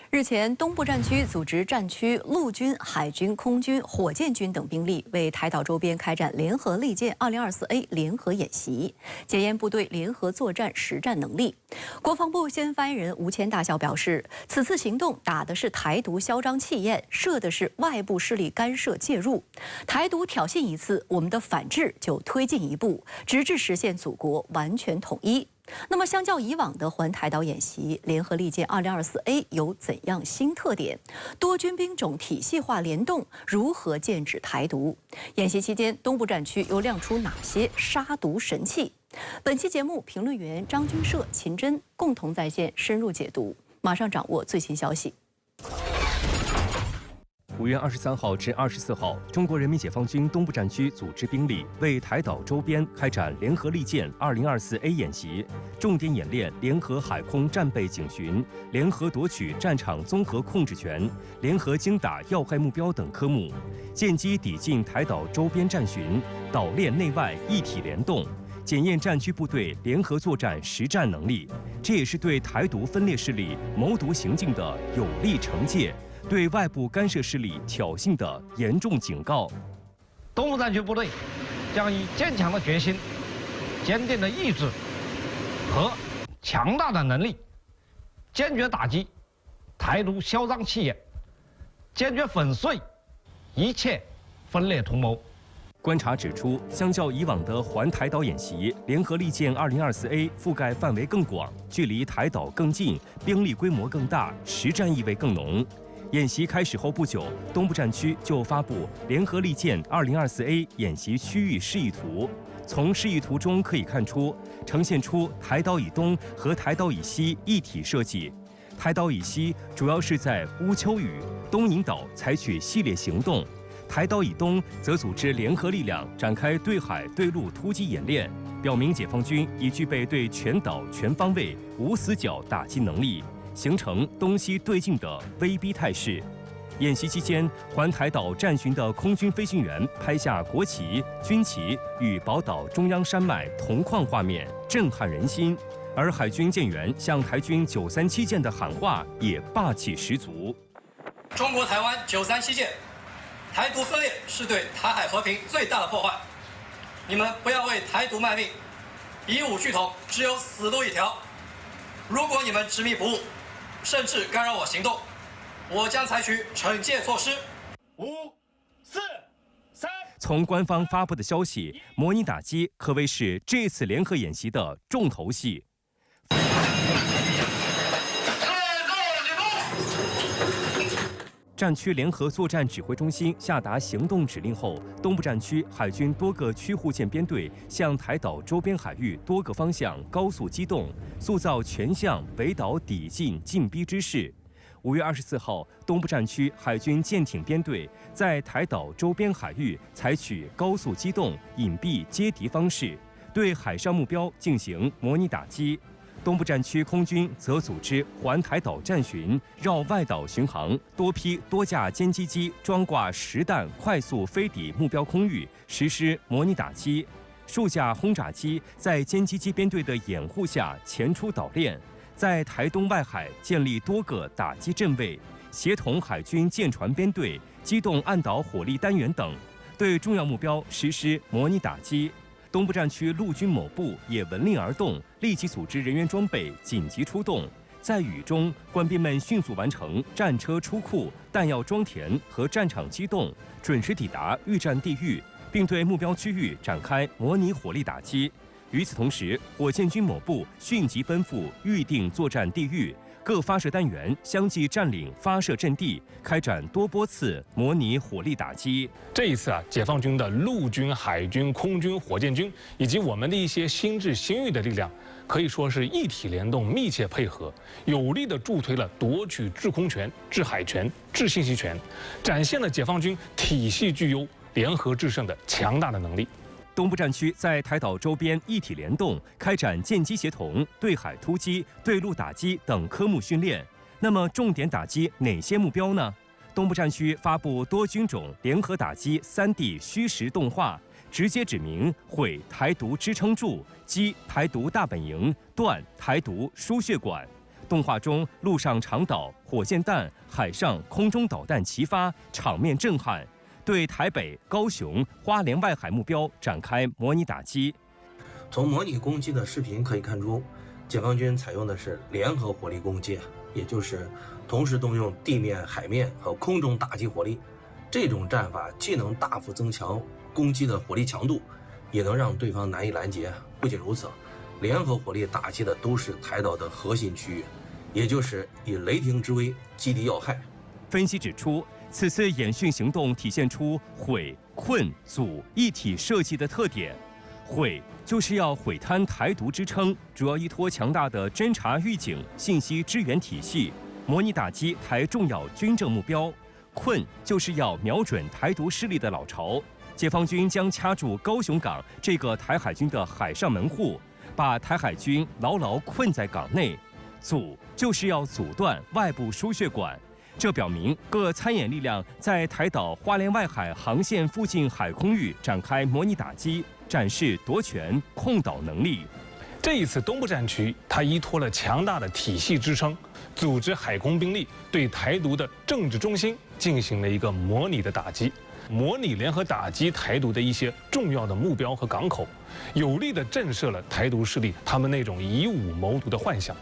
日前，东部战区组织战区陆军、海军、空军、火箭军等兵力为台岛周边开展联合利剑2024A 联合演习，检验部队联合作战实战能力。国防部新闻发言人吴谦大校表示，此次行动打的是台独嚣张气焰，射的是外部势力干涉介入。台独挑衅一次，我们的反制就推进一步，直至实现祖国完全统一。 那么，相较以往的环台岛演习，联合利剑2024A 有怎样新特点？多军兵种体系化联动如何剑指台独？演习期间，东部战区又亮出哪些杀毒神器？本期节目，评论员张军社、秦真共同在线深入解读，马上掌握最新消息。 5月23号至24号，中国人民解放军东部战区组织兵力为台岛周边开展联合利剑2024A 演习，重点演练联合海空战备警巡、联合夺取战场综合控制权、联合精打要害目标等科目，舰机抵近台岛周边战巡，岛链内外一体联动，检验战区部队联合作战实战能力。这也是对台独分裂势力谋独行径的有力惩戒。 对外部干涉势力挑衅的严重警告。东部战区部队将以坚强的决心、坚定的意志和强大的能力，坚决打击台独嚣张气焰，坚决粉碎一切分裂图谋。 观察指出，相较以往的环台岛演习，联合利剑2024A 覆盖范围更广，距离台岛更近，兵力规模更大，实战意味更浓。 演习开始后不久，东部战区就发布联合利剑2024A 演习区域示意图。从示意图中可以看出，呈现出台岛以东和台岛以西一体设计。台岛以西主要是在乌丘屿、东引岛采取系列行动，台岛以东则组织联合力量展开对海对陆突击演练，表明解放军已具备对全岛全方位、无死角打击能力。 形成东西对进的威逼态势。演习期间，环台岛战巡的空军飞行员拍下国旗、军旗与宝岛中央山脉同框画面，震撼人心。而海军舰员向台军937舰的喊话也霸气十足。中国台湾937舰，台独分裂是对台海和平最大的破坏。你们不要为台独卖命，以武拒统只有死路一条。如果你们执迷不悟， 甚至干扰我行动，我将采取惩戒措施。5、4、3。从官方发布的消息，模拟打击可谓是这次联合演习的重头戏。战区联合作战指挥中心下达行动指令后，东部战区海军多个驱护舰编队向台岛周边海域多个方向高速机动，塑造全向围岛抵近进逼之势。5月24号，东部战区海军舰艇编队在台岛周边海域采取高速机动、隐蔽接敌方式，对海上目标进行模拟打击。 东部战区空军则组织环台岛战巡，绕外岛巡航，多批多架歼击机装挂实弹，快速飞抵目标空域，实施模拟打击。数架轰炸机在歼击机编队的掩护下前出岛链，在台东外海建立多个打击阵位，协同海军舰船编队机动岸岛火力单元等，对重要目标实施模拟打击。 东部战区陆军某部也闻令而动，立即组织人员装备紧急出动。在雨中，官兵们迅速完成战车出库、弹药装填和战场机动，准时抵达预战地域，并对目标区域展开模拟火力打击。与此同时，火箭军某部迅即奔赴预定作战地域。 各发射单元相继占领发射阵地，开展多波次模拟火力打击。这一次解放军的陆军、海军、空军、火箭军以及我们的一些新智新预的力量，可以说是一体联动、密切配合，有力地助推了夺取制空权、制海权、制信息权，展现了解放军体系具优、联合制胜的强大的能力。 东部战区在台岛周边一体联动，开展舰机协同、对海突击、对陆打击等科目训练。那么，重点打击哪些目标呢？东部战区发布多军种联合打击3D 虚实动画，直接指明毁台独支撑柱、击台独大本营、断台独输血管。动画中陆上长导、火箭弹、海上、空中导弹齐发，场面震撼，对台北、高雄、花莲外海目标展开模拟打击。从模拟攻击的视频可以看出，解放军采用的是联合火力攻击，也就是同时动用地面、海面和空中打击火力。这种战法既能大幅增强攻击的火力强度，也能让对方难以拦截。不仅如此，联合火力打击的都是台岛的核心区域，也就是以雷霆之威击敌要害。分析指出，此次演训行动体现出毁、困、阻一体设计的特点。毁就是要毁瘫台独支撑，主要依托强大的侦察预警、信息支援体系，模拟打击台重要军政目标。困就是要瞄准台独势力的老巢，解放军将掐住高雄港这个台海军的海上门户，把台海军牢牢困在港内。阻就是要阻断外部输血管，这表明各参演力量在台岛花莲外海航线附近海空域展开模拟打击，展示夺权控岛能力。这一次东部战区，它依托了强大的体系支撑，组织海空兵力对台独的政治中心进行了一个模拟的打击，模拟联合打击台独的一些重要的目标和港口，有力地震慑了台独势力他们那种以武谋独的幻想。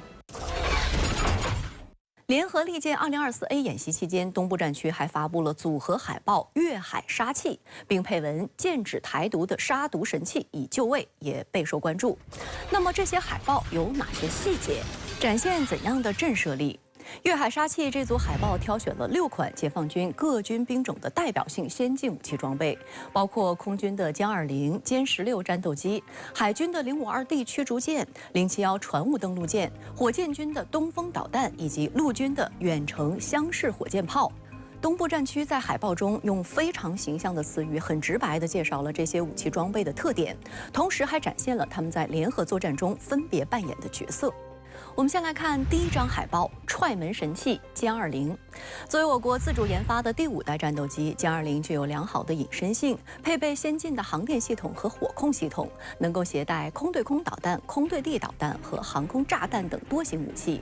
联合利剑2024A 演习期间，东部战区还发布了组合海报《越海杀器》，并配文“剑指台独的杀毒神器已就位”，也备受关注。那么这些海报有哪些细节？展现怎样的震慑力？越海杀器这组海报挑选了6款解放军各军兵种的代表性先进武器装备，包括空军的歼20、歼16战斗机，海军的052D 驱逐舰、071船坞登陆舰，火箭军的东风导弹，以及陆军的远程厢式火箭炮。东部战区在海报中用非常形象的词语，很直白地介绍了这些武器装备的特点，同时还展现了他们在联合作战中分别扮演的角色。我们先来看第一张海报，踹门神器歼20。作为我国自主研发的第5代战斗机，歼20具有良好的隐身性，配备先进的航电系统和火控系统，能够携带空对空导弹、空对地导弹和航空炸弹等多型武器，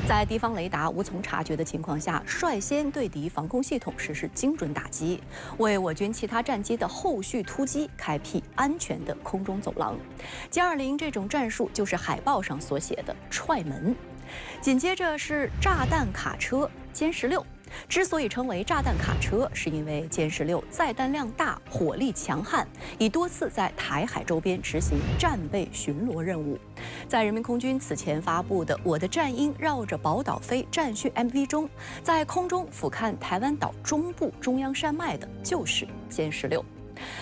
在敌方雷达无从察觉的情况下，率先对敌防空系统实施精准打击，为我军其他战机的后续突击开辟安全的空中走廊。歼20这种战术就是海报上所写的踹门。紧接着是炸弹卡车歼16。之所以称为炸弹卡车，是因为歼16载弹量大、火力强悍，已多次在台海周边执行战备巡逻任务。在人民空军此前发布的《我的战鹰绕着宝岛飞》战训 MV 中，在空中俯瞰台湾岛中部中央山脉的就是歼16。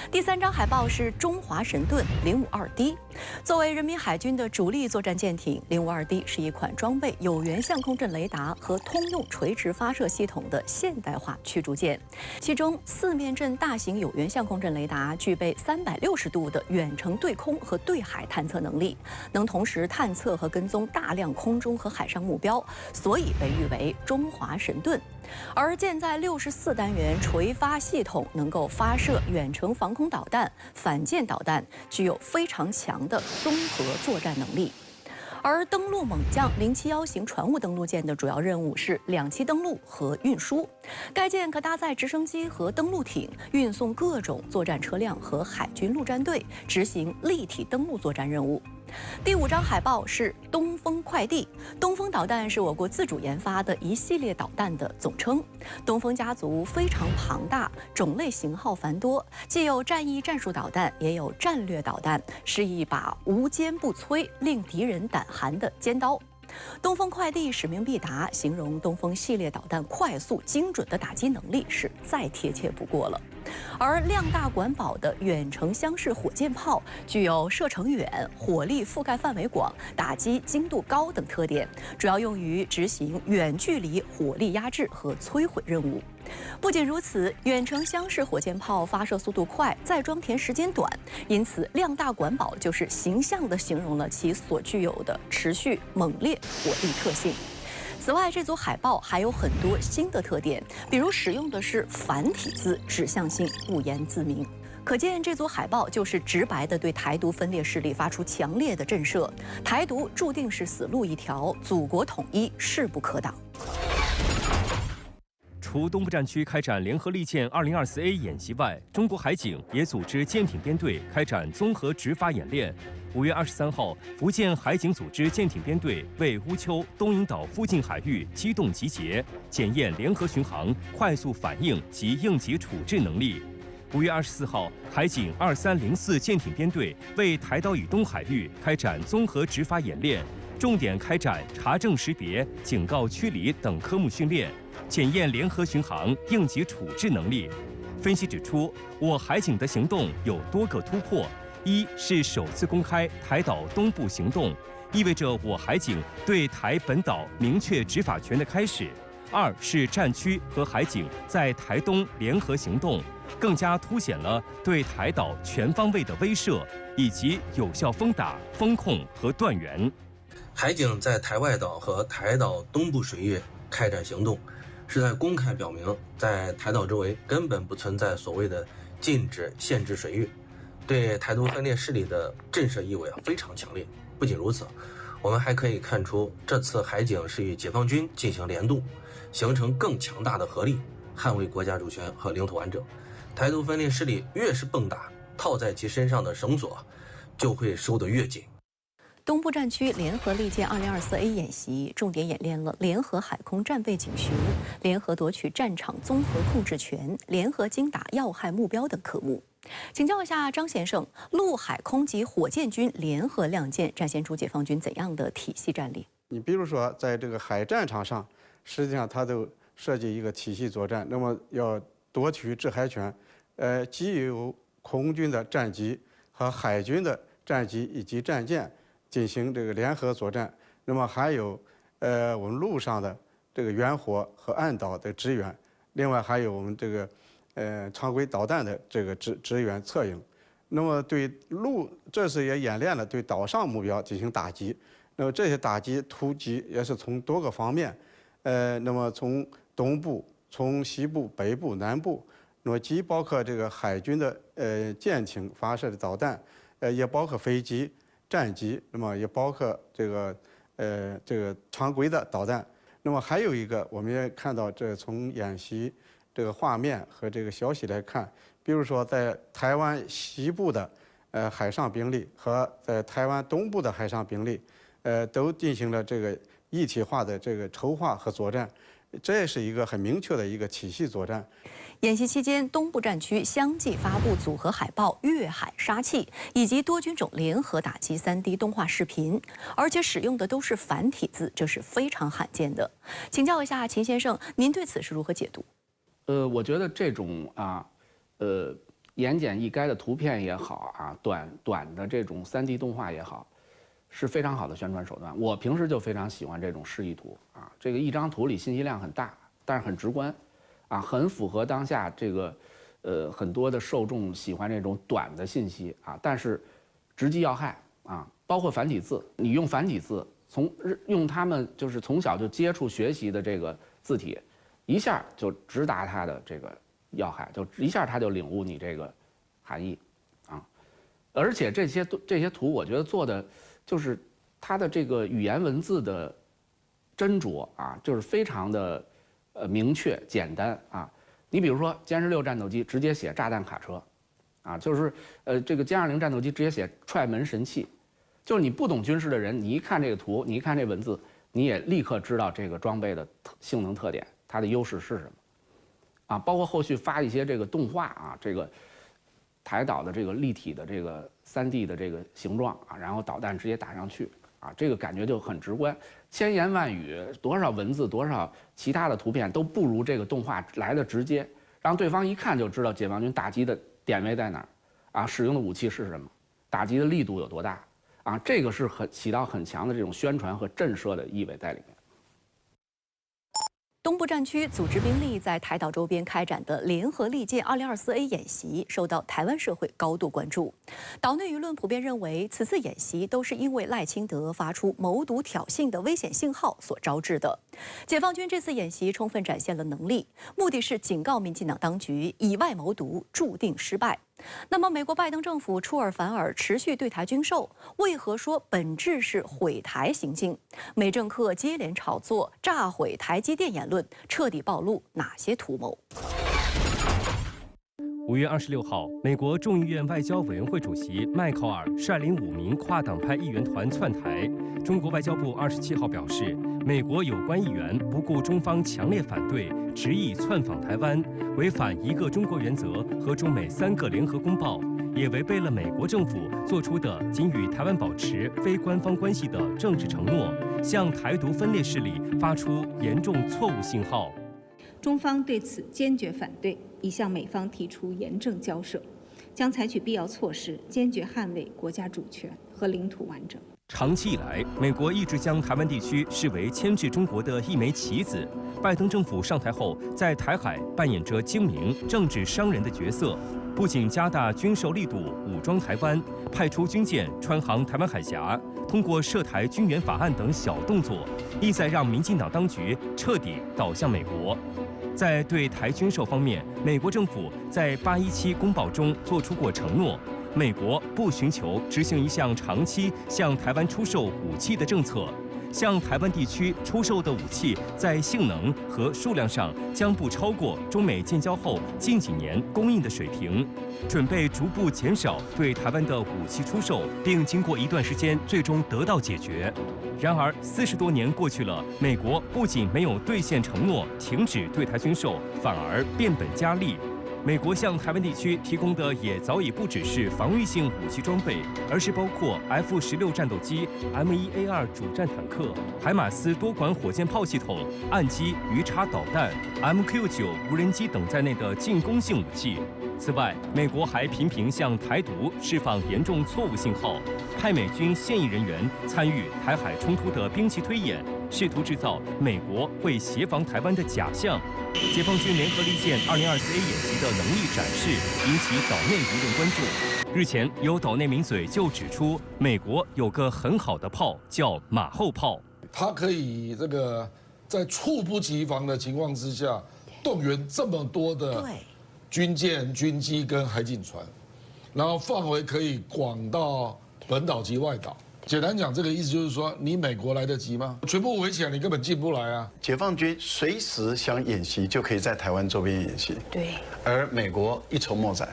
第3张海报是中华神盾052D。作为人民海军的主力作战舰艇，052D是一款装备有源相控阵雷达和通用垂直发射系统的现代化驱逐舰。其中4面阵大型有源相控阵雷达具备360度的远程对空和对海探测能力，能同时探测和跟踪大量空中和海上目标，所以被誉为中华神盾。而舰载64单元垂发系统能够发射远程防空导弹、反舰导弹，具有非常强的综合作战能力。而登陆猛将071型船坞登陆舰的主要任务是两栖登陆和运输。该舰可搭载直升机和登陆艇，运送各种作战车辆和海军陆战队，执行立体登陆作战任务。第5张海报是东风快递。东风导弹是我国自主研发的一系列导弹的总称。东风家族非常庞大，种类型号繁多，既有战役战术导弹，也有战略导弹，是一把无坚不摧、令敌人胆寒的尖刀。东风快递使命必达，形容东风系列导弹快速精准的打击能力是再贴切不过了。而量大管饱的远程厢式火箭炮具有射程远、火力覆盖范围广、打击精度高等特点，主要用于执行远距离火力压制和摧毁任务。不仅如此，远程厢式火箭炮发射速度快，再装填时间短，因此量大管饱就是形象地形容了其所具有的持续猛烈火力特性。此外，这组海报还有很多新的特点，比如使用的是繁体字，指向性不言自明。可见这组海报就是直白地对台独分裂势力发出强烈的震慑，台独注定是死路一条，祖国统一势不可挡。除东部战区开展联合利剑2024A 演习外，中国海警也组织舰艇编队开展综合执法演练。5月23号，福建海警组织舰艇编队为乌丘、东引岛附近海域机动集结，检验联合巡航、快速反应及应急处置能力。5月24号，海警2304舰艇编队为台岛以东海域开展综合执法演练，重点开展查证识别、警告驱离等科目训练，检验联合巡航、应急处置能力。分析指出，我海警的行动有多个突破：一是首次公开台岛东部行动，意味着我海警对台本岛明确执法权的开始；二是战区和海警在台东联合行动，更加凸显了对台岛全方位的威慑，以及有效封打、封控和断源。海警在台外岛和台岛东部水域开展行动，是在公开表明，在台岛周围根本不存在所谓的禁止、限制水域，对台独分裂势力的震慑意味非常强烈。不仅如此，我们还可以看出，这次海警是与解放军进行联动，形成更强大的合力，捍卫国家主权和领土完整。台独分裂势力越是蹦跶，套在其身上的绳索就会收得越紧。东部战区联合利剑2024A 演习重点演练了联合海空战备警巡、联合夺取战场综合控制权、联合精打要害目标等科目。请教一下张先生，陆海空及火箭军联合亮剑，展现出解放军怎样的体系战力？你比如说，在这个海战场上，实际上它都设计一个体系作战，那么要夺取制海权，既有空军的战机和海军的战机以及战舰进行这个联合作战，那么还有我们陆上的这个远火和岸导的支援，另外还有我们这个常规导弹的这个支援策应。那么对陆这次也演练了对岛上目标进行打击，那么这些打击突击也是从多个方面，那么从东部、从西部、北部、南部，那么既包括这个海军的舰艇发射的导弹，也包括飞机、战机，那么也包括这个常规的导弹。那么还有一个，我们也看到，这从演习这个画面和这个消息来看，比如说在台湾西部的海上兵力和在台湾东部的海上兵力，都进行了这个一体化的这个筹划和作战，这也是一个很明确的一个体系作战。演习期间，东部战区相继发布组合海报《越海杀气》以及多军种联合打击3D 动画视频，而且使用的都是繁体字，这是非常罕见的。请教一下秦先生，您对此是如何解读？我觉得这种言简意赅的图片也好啊，短的这种3D 动画也好，是非常好的宣传手段。我平时就非常喜欢这种示意图啊，这个一张图里信息量很大，但是很直观，啊，很符合当下这个很多的受众喜欢这种短的信息啊，但是直击要害啊，包括繁体字，你用繁体字，用他们就是从小就接触学习的这个字体，一下就直达他的这个要害，就一下他就领悟你这个含义啊，而且这些图我觉得做的就是它的这个语言文字的斟酌啊，就是非常的明确简单啊。你比如说歼十6战斗机直接写炸弹卡车，啊，就是这个歼20战斗机直接写踹门神器，就是你不懂军事的人，你一看这个图，你一看这文字，你也立刻知道这个装备的性能特点，它的优势是什么，啊，包括后续发一些这个动画啊，这个台岛的这个立体的这个3D 的这个形状啊，然后导弹直接打上去啊，这个感觉就很直观，千言万语，多少文字，多少其他的图片都不如这个动画来的直接，让对方一看就知道解放军打击的点位在哪儿，啊，使用的武器是什么，打击的力度有多大，啊，这个是起到很强的这种宣传和震慑的意味在里面。东部战区组织兵力在台岛周边开展的联合利剑2024A 演习受到台湾社会高度关注。岛内舆论普遍认为，此次演习都是因为赖清德发出谋独挑衅的危险信号所招致的。解放军这次演习充分展现了能力，目的是警告民进党当局以外谋独注定失败。那么，美国拜登政府出尔反尔，持续对台军售，为何说本质是毁台行径？美政客接连炒作炸毁台积电言论，彻底暴露哪些图谋？5月26号，美国众议院外交委员会主席麦考尔率领5名跨党派议员团窜台。中国外交部27号表示，美国有关议员不顾中方强烈反对，执意窜访台湾，违反一个中国原则和中美3个联合公报，也违背了美国政府做出的仅与台湾保持非官方关系的政治承诺，向台独分裂势力发出严重错误信号。中方对此坚决反对，已向美方提出严正交涉，将采取必要措施，坚决捍卫国家主权和领土完整。长期以来，美国一直将台湾地区视为牵制中国的一枚棋子。拜登政府上台后，在台海扮演着精明政治商人的角色，不仅加大军售力度，武装台湾，派出军舰穿航台湾海峡，通过涉台军援法案等小动作，意在让民进党当局彻底倒向美国。在对台军售方面，美国政府在817公报中作出过承诺，美国不寻求执行一项长期向台湾出售武器的政策。向台湾地区出售的武器在性能和数量上将不超过中美建交后近几年供应的水平，准备逐步减少对台湾的武器出售，并经过一段时间最终得到解决。然而，40多年过去了，美国不仅没有兑现承诺，停止对台军售，反而变本加厉。美国向台湾地区提供的也早已不只是防御性武器装备，而是包括 F-16战斗机、M1A2 主战坦克、海马斯多管火箭炮系统、岸基鱼叉导弹、MQ-9无人机等在内的进攻性武器。此外，美国还频频向台独释放严重错误信号，派美军现役人员参与台海冲突的兵棋推演，试图制造美国会协防台湾的假象。解放军联合利剑2024A 演习的能力展示引起岛内舆论关注。日前，有岛内名嘴就指出，美国有个很好的炮叫马后炮，它可以在猝不及防的情况之下，动员这么多的军舰、军机跟海警船，然后范围可以广到本岛及外岛。简单讲，这个意思就是说，你美国来得及吗？全部围起来，你根本进不来啊！解放军随时想演习，就可以在台湾周边演习。对，而美国一筹莫展。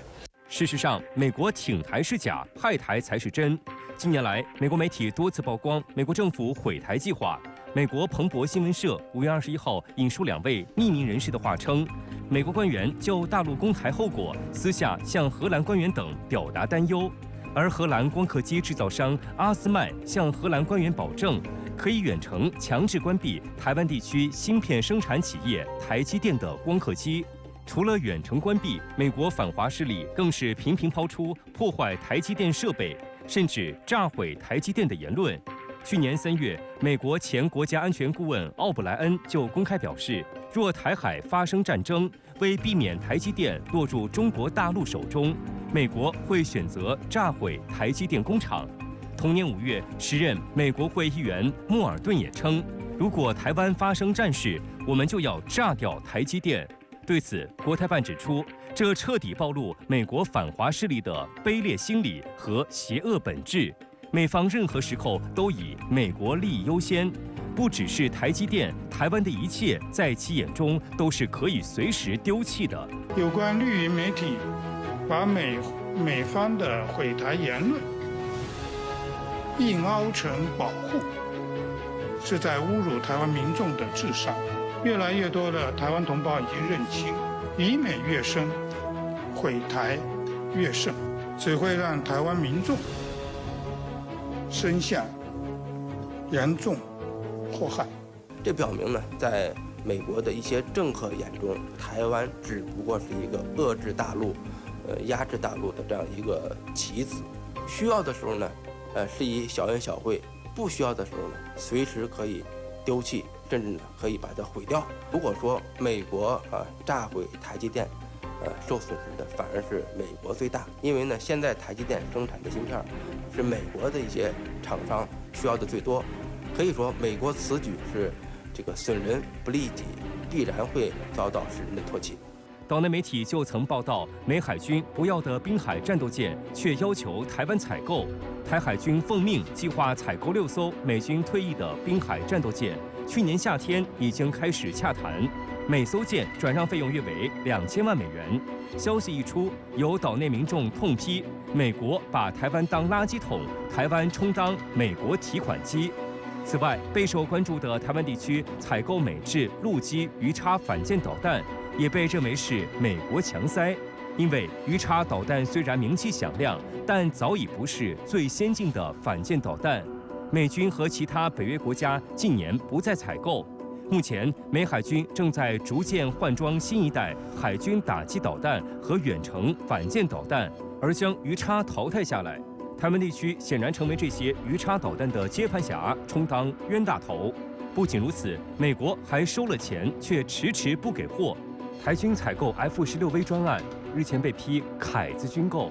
事实上，美国挺台是假，害台才是真。近年来，美国媒体多次曝光美国政府毁台计划。美国彭博新闻社5月21号引述2位匿名人士的话称，美国官员就大陆攻台后果私下向荷兰官员等表达担忧。而荷兰光刻机制造商阿斯麦向荷兰官员保证，可以远程强制关闭台湾地区芯片生产企业台积电的光刻机。除了远程关闭，美国反华势力更是频频抛出破坏台积电设备，甚至炸毁台积电的言论。去年3月，美国前国家安全顾问奥布莱恩就公开表示，若台海发生战争，为避免台积电落入中国大陆手中，美国会选择炸毁台积电工厂。同年5月，时任美国会议员莫尔顿也称，如果台湾发生战事，我们就要炸掉台积电。对此，国台办指出，这彻底暴露美国反华势力的卑劣心理和邪恶本质。美方任何时候都以美国利益优先，不只是台积电，台湾的一切在其眼中都是可以随时丢弃的。有关绿营媒体把美方的毁台言论硬凹成保护，是在侮辱台湾民众的智商。越来越多的台湾同胞已经认清，以美越深，毁台越盛，只会让台湾民众深陷严重祸害。这表明呢，在美国的一些政客眼中，台湾只不过是一个遏制大陆、压制大陆的这样一个棋子。需要的时候呢，是以小恩小惠；不需要的时候呢，随时可以丢弃，甚至呢可以把它毁掉。如果说美国炸毁台积电，受损失的反而是美国最大，因为呢，现在台积电生产的芯片是美国的一些厂商需要的最多。可以说，美国此举是这个损人不利己，必然会遭到世人的唾弃。岛内媒体就曾报道，美海军不要的滨海战斗舰却要求台湾采购。台海军奉命计划采购6艘美军退役的滨海战斗舰，去年夏天已经开始洽谈，每艘舰转让费用约为2000万美元。消息一出，有岛内民众痛批美国把台湾当垃圾桶，台湾充当美国提款机。此外，备受关注的台湾地区采购美制陆基鱼叉反舰导弹，也被认为是美国强塞。因为鱼叉导弹虽然名气响亮，但早已不是最先进的反舰导弹。美军和其他北约国家近年不再采购。目前，美海军正在逐渐换装新一代海军打击导弹和远程反舰导弹，而将鱼叉淘汰下来。台湾地区显然成为这些鱼叉导弹的接盘侠，充当冤大头。不仅如此，美国还收了钱，却迟迟不给货。台军采购 F-16V 专案日前被批凯子军购。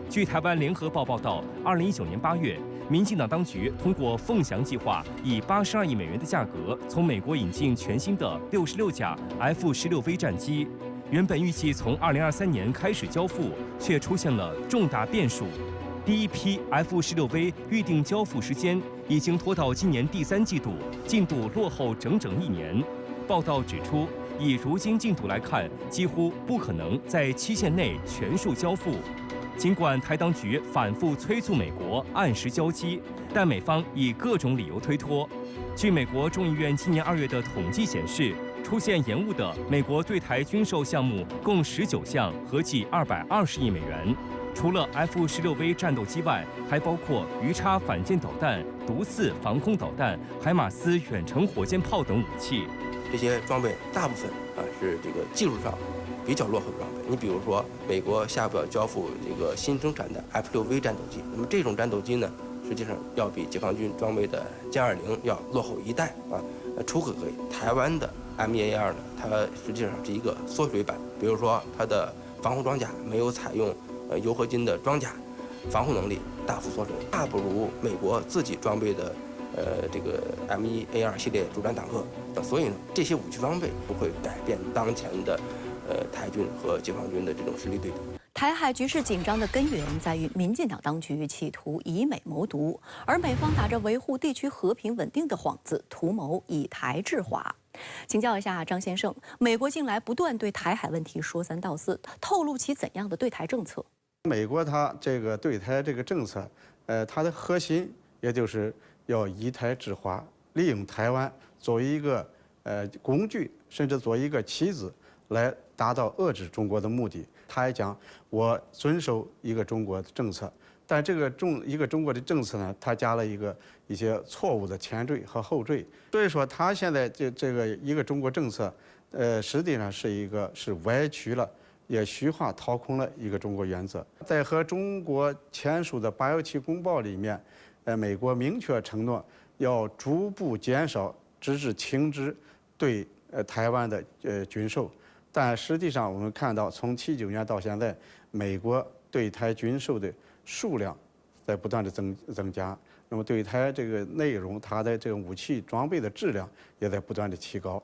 据台湾联合报报道，2019年8月，民进党当局通过凤翔计划，以82亿美元的价格从美国引进全新的66架 F-16V 战机。原本预计从2023年开始交付，却出现了重大变数。第一批 F-16V 预定交付时间已经拖到今年第3季度，进度落后整整1年。报道指出，以如今进度来看，几乎不可能在期限内全数交付。尽管台当局反复催促美国按时交机，但美方以各种理由推脱。据美国众议院今年2月的统计显示，出现延误的美国对台军售项目共19项，合计220亿美元。除了 F-16V 战斗机外，还包括鱼叉反舰导弹、毒刺防空导弹、海马斯远程火箭炮等武器。这些装备大部分是这个技术上比较落后的装备。你比如说，美国下不要交付这个新生产的 F-6V 战斗机，那么这种战斗机呢，实际上要比解放军装备的歼20要落后一代啊。除此可以，台湾的 MEAR 呢，它实际上是一个缩水版，比如说它的防护装甲没有采用铀合金的装甲，防护能力大幅缩水，大不如美国自己装备的这个 MEAR 系列主战坦克。所以呢，这些武器装备不会改变当前的台军和解放军的这种实力对比。台海局势紧张的根源在于民进党当局企图以美谋独，而美方打着维护地区和平稳定的幌子，图谋以台制华。请教一下张先生，美国近来不断对台海问题说三道四，透露其怎样的对台政策？美国它这个对台这个政策，它的核心也就是要以台制华，利用台湾作为一个工具，甚至作为一个棋子，来达到遏制中国的目的。他也讲，我遵守一个中国的政策，但这个一个中国的政策呢，它加了一些错误的前缀和后缀，所以说他现在这个一个中国政策，实际上是歪曲了，也虚化掏空了一个中国原则。在和中国签署的817公报里面，美国明确承诺要逐步减少直至停止对台湾的军售。但实际上，我们看到，从79年到现在，美国对台军售的数量在不断的增加，那么对台这个内容，它的这个武器装备的质量也在不断的提高。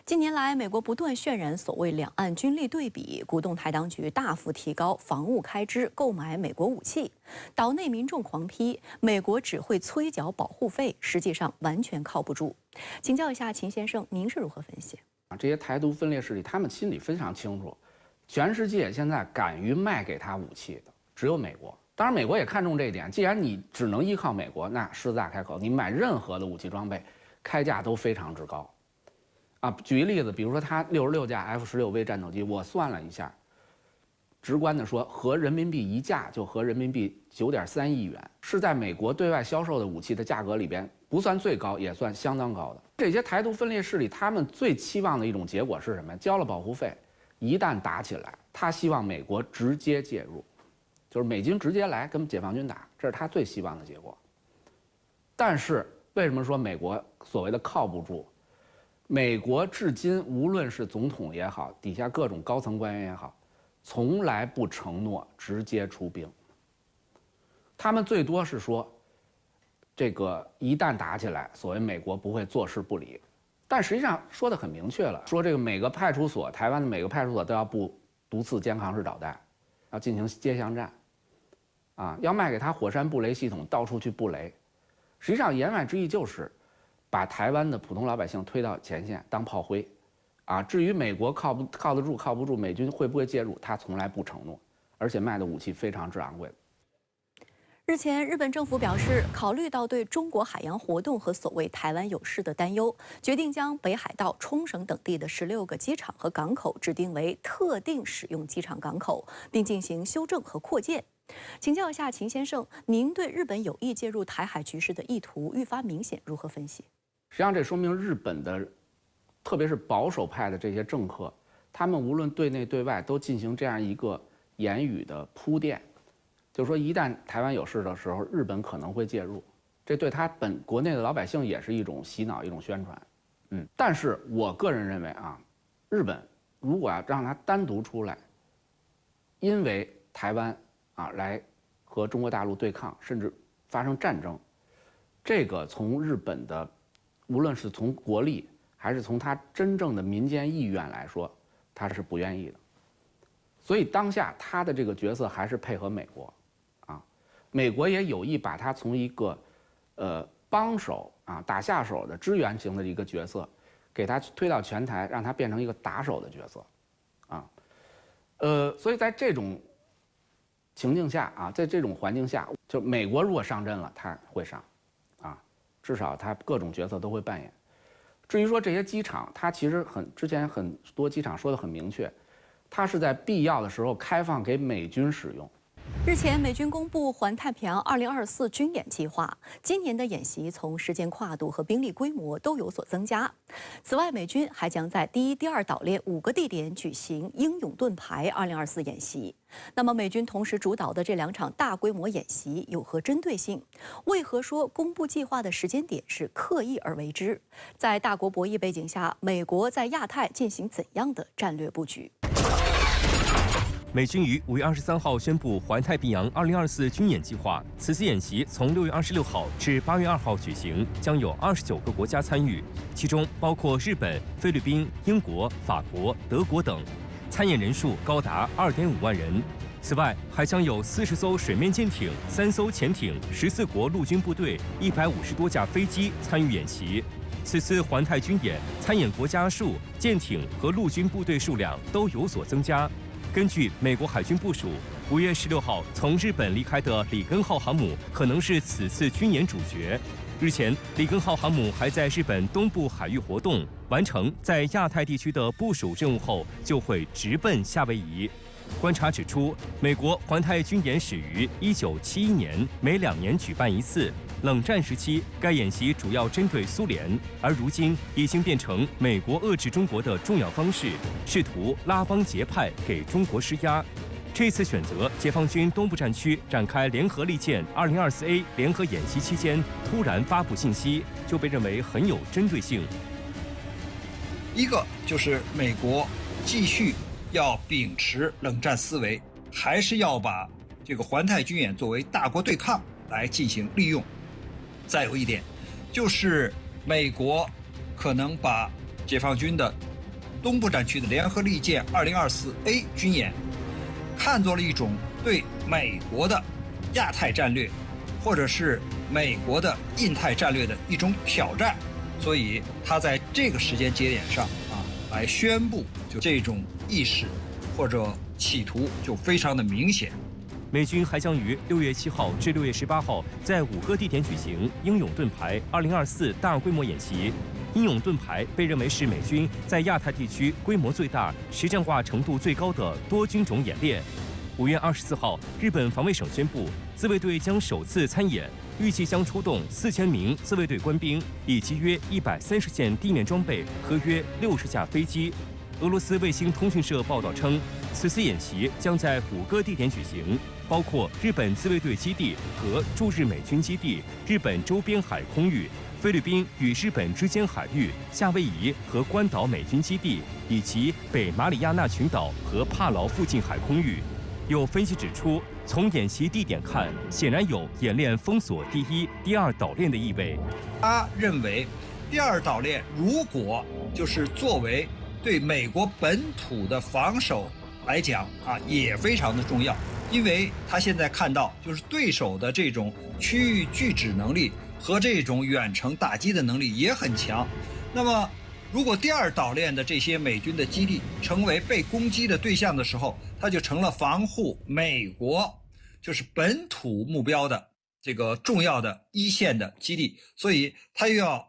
近年来，美国不断渲染所谓两岸军力对比，鼓动台当局大幅提高防务开支，购买美国武器。岛内民众狂批，美国只会催缴保护费，实际上完全靠不住。请教一下秦先生，您是如何分析？这些台独分裂势力，他们心里非常清楚，全世界现在敢于卖给他武器的只有美国。当然，美国也看重这一点，既然你只能依靠美国，那狮子大开口，你买任何的武器装备，开价都非常之高。举一例子，比如说他66架 F-16V 战斗机，我算了一下，直观的说，合人民币一架就合人民币9.3亿元，是在美国对外销售的武器的价格里边不算最高，也算相当高的。这些台独分裂势力，他们最期望的一种结果是什么？交了保护费，一旦打起来，他希望美国直接介入，就是美军直接来跟解放军打，这是他最希望的结果。但是为什么说美国所谓的靠不住？美国至今无论是总统也好，底下各种高层官员也好，从来不承诺直接出兵。他们最多是说，这个一旦打起来，所谓美国不会坐视不理，但实际上说得很明确了，说这个每个派出所，台湾的每个派出所都要布毒刺肩扛式导弹，要进行接巷战，啊，要卖给他火山布雷系统，到处去布雷。实际上言外之意就是把台湾的普通老百姓推到前线当炮灰，啊，至于美国靠得住靠不住，美军会不会介入，他从来不承诺，而且卖的武器非常之昂贵。日前，日本政府表示，考虑到对中国海洋活动和所谓台湾有事的担忧，决定将北海道、冲绳等地的16个机场和港口指定为特定使用机场港口，并进行修正和扩建。请教一下秦先生，您对日本有意介入台海局势的意图愈发明显，如何分析？实际上，这说明日本的，特别是保守派的这些政客，他们无论对内对外都进行这样一个言语的铺垫。就是说，一旦台湾有事的时候，日本可能会介入，这对他国内的老百姓也是一种洗脑、一种宣传。但是我个人认为啊，日本如果要让他单独出来，因为台湾啊来和中国大陆对抗，甚至发生战争，这个从日本的，无论是从国力还是从他真正的民间意愿来说，他是不愿意的。所以当下他的这个角色还是配合美国。美国也有意把他从一个，帮手啊打下手的支援型的一个角色，给他推到前台，让他变成一个打手的角色，啊，所以在这种情境下啊，在这种环境下，就美国如果上阵了，他会上，啊，至少他各种角色都会扮演。至于说这些机场，他其实之前很多机场说得很明确，它是在必要的时候开放给美军使用。日前，美军公布环太平洋2024军演计划。今年的演习从时间跨度和兵力规模都有所增加。此外，美军还将在第一、第二岛链5个地点举行英勇盾牌2024演习。那么，美军同时主导的这2场大规模演习有何针对性？为何说公布计划的时间点是刻意而为之？在大国博弈背景下，美国在亚太进行怎样的战略布局？美军于5月23号宣布环太平洋2024军演计划。此次演习从6月26号至8月2号举行，将有29个国家参与，其中包括日本、菲律宾、英国、法国、德国等，参演人数高达2.5万人。此外，还将有40艘水面舰艇、3艘潜艇、14国陆军部队、150多架飞机参与演习。此次环太军演参演国家数、舰艇和陆军部队数量都有所增加。根据美国海军部署，5月16号从日本离开的里根号航母可能是此次军演主角。日前，里根号航母还在日本东部海域活动，完成在亚太地区的部署任务后，就会直奔夏威夷。观察指出，美国环太军演始于1971年，每2年举办一次。冷战时期，该演习主要针对苏联，而如今已经变成美国遏制中国的重要方式，试图拉帮结派给中国施压。这次选择解放军东部战区展开联合利剑 2024A 联合演习期间突然发布信息，就被认为很有针对性。一个就是美国继续要秉持冷战思维，还是要把这个环太军演作为大国对抗来进行利用。再有一点，就是美国可能把解放军的东部战区的联合利剑 2024A 军演看作了一种对美国的亚太战略，或者是美国的印太战略的一种挑战，所以他在这个时间节点上来宣布，就这种意识或者企图就非常的明显。美军还将于6月7号至6月18号在5个地点举行英勇盾牌2024大规模演习。英勇盾牌被认为是美军在亚太地区规模最大、实战化程度最高的多军种演练。5月24号，日本防卫省宣布，自卫队将首次参演，预计将出动4000名自卫队官兵，以及约130件地面装备和约60架飞机。俄罗斯卫星通讯社报道称，此次演习将在5个地点举行，包括日本自卫队基地和驻日美军基地、日本周边海空域、菲律宾与日本之间海域、夏威夷和关岛美军基地，以及北马里亚纳群岛和帕劳附近海空域。有分析指出，从演习地点看，显然有演练封锁第一、第二岛链的意味。他认为，第二岛链如果就是作为对美国本土的防守来讲啊，也非常的重要，因为他现在看到就是对手的这种区域拒止能力和这种远程打击的能力也很强。那么，如果第二岛链的这些美军的基地成为被攻击的对象的时候，它就成了防护美国就是本土目标的这个重要的一线的基地，所以它又要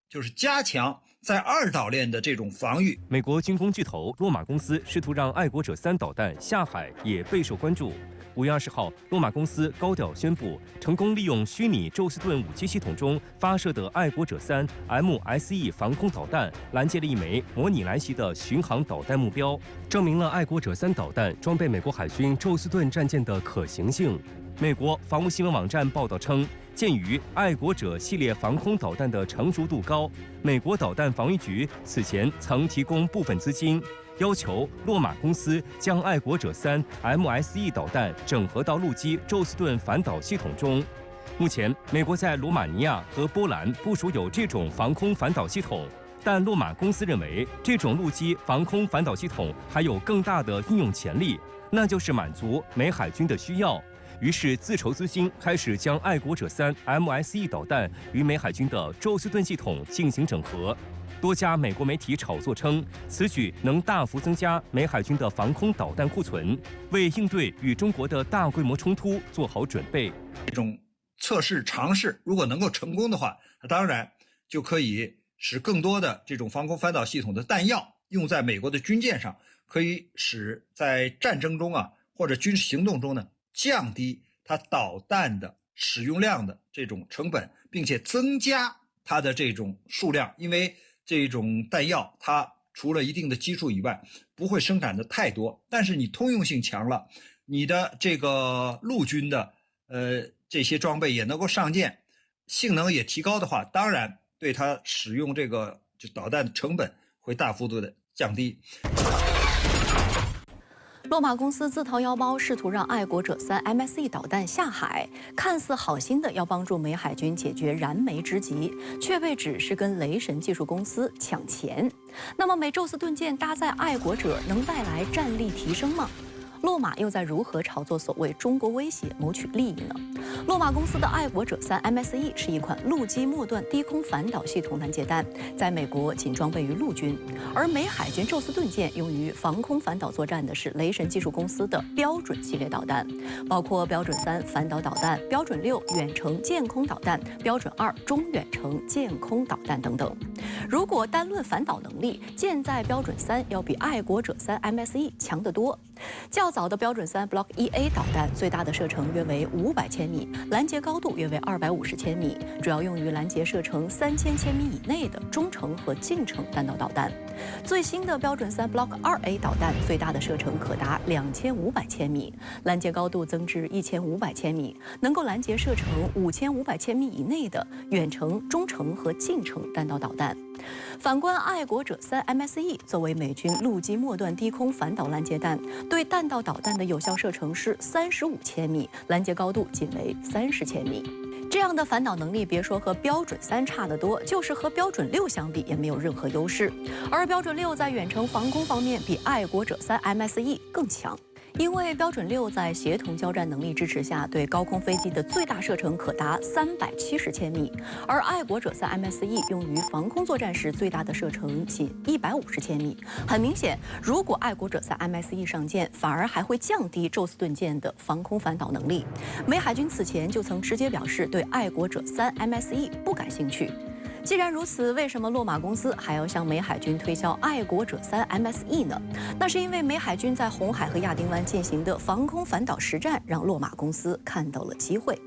就是加强在二岛链的这种防御。美国军工巨头洛马公司试图让爱国者3导弹下海，也备受关注。5月20号，洛马公司高调宣布，成功利用虚拟宙斯盾武器系统中发射的爱国者3 MSE 防空导弹，拦截了一枚模拟来袭的巡航导弹目标，证明了爱国者3导弹装备美国海军宙斯盾战舰的可行性。美国防务新闻网站报道称，鉴于爱国者系列防空导弹的成熟度高，美国导弹防御局此前曾提供部分资金，要求洛马公司将爱国者3 MSE 导弹整合到陆基宙斯盾反导系统中。目前，美国在罗马尼亚和波兰部署有这种防空反导系统，但洛马公司认为，这种陆基防空反导系统还有更大的应用潜力，那就是满足美海军的需要。于是自筹资金，开始将爱国者3 MSE 导弹与美海军的宙斯盾系统进行整合。多家美国媒体炒作称，此举能大幅增加美海军的防空导弹库存，为应对与中国的大规模冲突做好准备。这种测试尝试如果能够成功的话，那当然就可以使更多的这种防空反导系统的弹药用在美国的军舰上，可以使在战争中啊或者军事行动中呢降低它导弹的使用量的这种成本，并且增加它的这种数量，因为这种弹药它除了一定的基数以外不会生产的太多，但是你通用性强了，你的这个陆军的这些装备也能够上舰，性能也提高的话，当然对它使用这个导弹的成本会大幅度的降低。洛马公司自掏腰包，试图让爱国者3 MSE 导弹下海，看似好心的要帮助美海军解决燃眉之急，却被指是跟雷神技术公司抢钱。那么，美宙斯盾舰搭载爱国者能带来战力提升吗？洛马又在如何炒作所谓中国威胁谋取利益呢？洛马公司的爱国者3 MSE 是一款陆基末段低空反导系统拦截弹，在美国仅装备于陆军，而美海军宙斯盾舰用于防空反导作战的是雷神技术公司的标准系列导弹，包括标准3反导导弹、标准6远程舰空导弹、标准2中远程舰空导弹等等。如果单论反导能力，舰载标准3要比爱国者3 MSE 强得多。较早的标准3 Block 1A 导弹最大的射程约为500千米，拦截高度约为250千米，主要用于拦截射程3000千米以内的中程和近程弹道导弹。最新的标准3 Block 2A 导弹最大的射程可达2500千米，拦截高度增至1500千米，能够拦截射程5500千米以内的远程、中程和近程弹道导弹。反观爱国者3 MSE 作为美军陆基末段低空反导拦截弹，对弹道导弹的有效射程是35千米，拦截高度仅为30千米。这样的反导能力，别说和标准3差得多，就是和标准6相比也没有任何优势。而标准6在远程防空方面比爱国者3 MSE 更强。因为标准6在协同交战能力支持下，对高空飞机的最大射程可达370千米，而爱国者3 MSE 用于防空作战时最大的射程仅150千米。很明显，如果爱国者3 MSE 上舰，反而还会降低宙斯盾舰的防空反导能力。美海军此前就曾直接表示对爱国者3 MSE 不感兴趣。既然如此，为什么洛马公司还要向美海军推销爱国者3 MSE 呢？那是因为美海军在红海和亚丁湾进行的防空反导实战，让洛马公司看到了机会。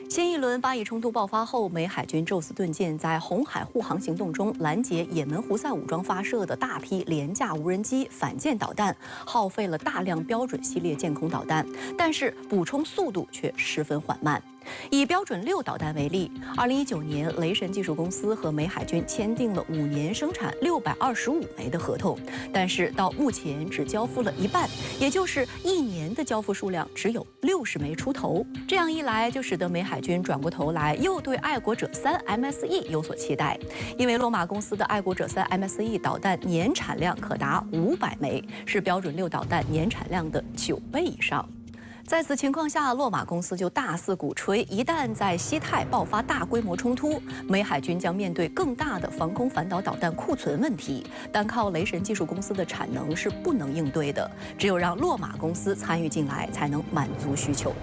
新一轮巴以冲突爆发后，美海军宙斯盾舰在红海护航行动中拦截也门胡塞武装发射的大批廉价无人机、反舰导弹，耗费了大量标准系列舰空导弹，但是补充速度却十分缓慢。以标准6导弹为例，2019年雷神技术公司和美海军签订了5年生产625枚的合同，但是到目前只交付了一半，也就是1年的交付数量只有60枚出头。这样一来，就使得美海军转过头来又对爱国者3 MSE 有所期待，因为洛马公司的爱国者3 MSE 导弹年产量可达500枚，是标准6导弹年产量的9倍以上。在此情况下，洛马公司就大肆鼓吹，一旦在西太爆发大规模冲突，美海军将面对更大的防空反导导弹库存问题，单靠雷神技术公司的产能是不能应对的，只有让洛马公司参与进来，才能满足需求。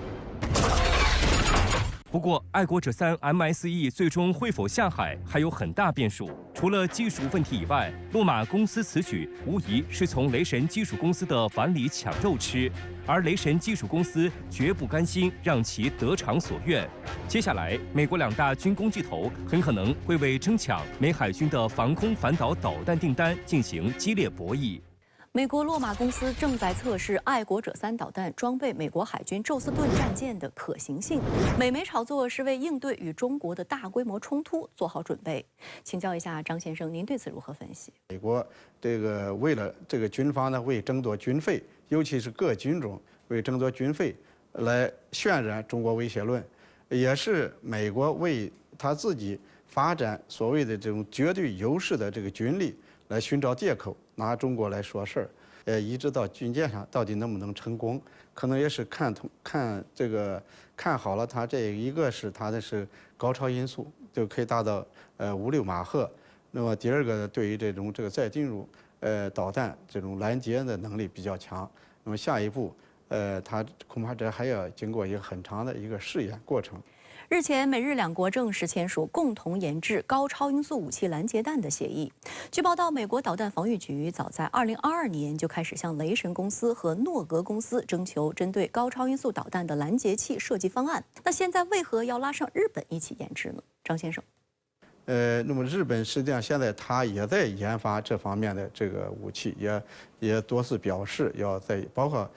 不过，爱国者3 MSE 最终会否下海还有很大变数。除了技术问题以外，洛马公司此举无疑是从雷神技术公司的碗里抢肉吃，而雷神技术公司绝不甘心让其得偿所愿。接下来，美国2大军工巨头很可能会为争抢美海军的防空反导导弹订单进行激烈博弈。美国洛马公司正在测试爱国者3导弹装备美国海军宙斯盾战舰的可行性。美媒炒作是为应对与中国的大规模冲突做好准备。请教一下张先生，您对此如何分析？美国这个为了这个军方呢，为争夺军费，尤其是各军种为争夺军费来渲染中国威胁论，也是美国为他自己发展所谓的这种绝对优势的这个军力来寻找借口，拿中国来说事儿，一直到军舰上到底能不能成功，可能也是看好了它这一个是它的是高超音速，就可以达到56马赫。那么第二个对于这个再进入导弹这种拦截的能力比较强。那么下一步它恐怕这还要经过一个很长的一个试验过程。日前，美日2国正式签署共同研制高超音速武器拦截弹的协议。据报道，美国导弹防御局早在2022年就开始向雷神公司和诺格公司征求针对高超音速导弹的拦截器设计方案。那现在为何要拉上日本一起研制呢？张先生。那么日本实际上现在它也在研发这方面的这个武器，也多次表示要在包括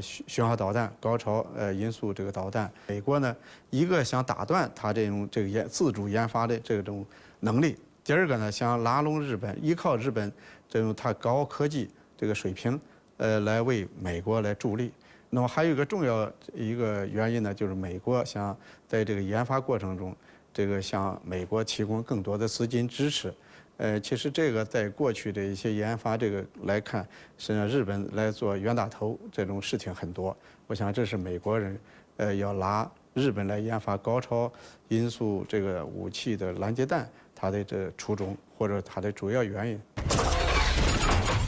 巡航导弹、高超音速这个导弹。美国呢，一个想打断它这个自主研发的这种能力；第二个呢，想拉拢日本，依靠日本这种它高科技这个水平，来为美国来助力。那么还有一个重要一个原因呢，就是美国想在这个研发过程中，这个向美国提供更多的资金支持。其实这个在过去的一些研发这个来看，实际上日本来做冤大头这种事情很多。我想这是美国人要拉日本来研发高超音速这个武器的拦截弹，它的这初衷或者它的主要原因。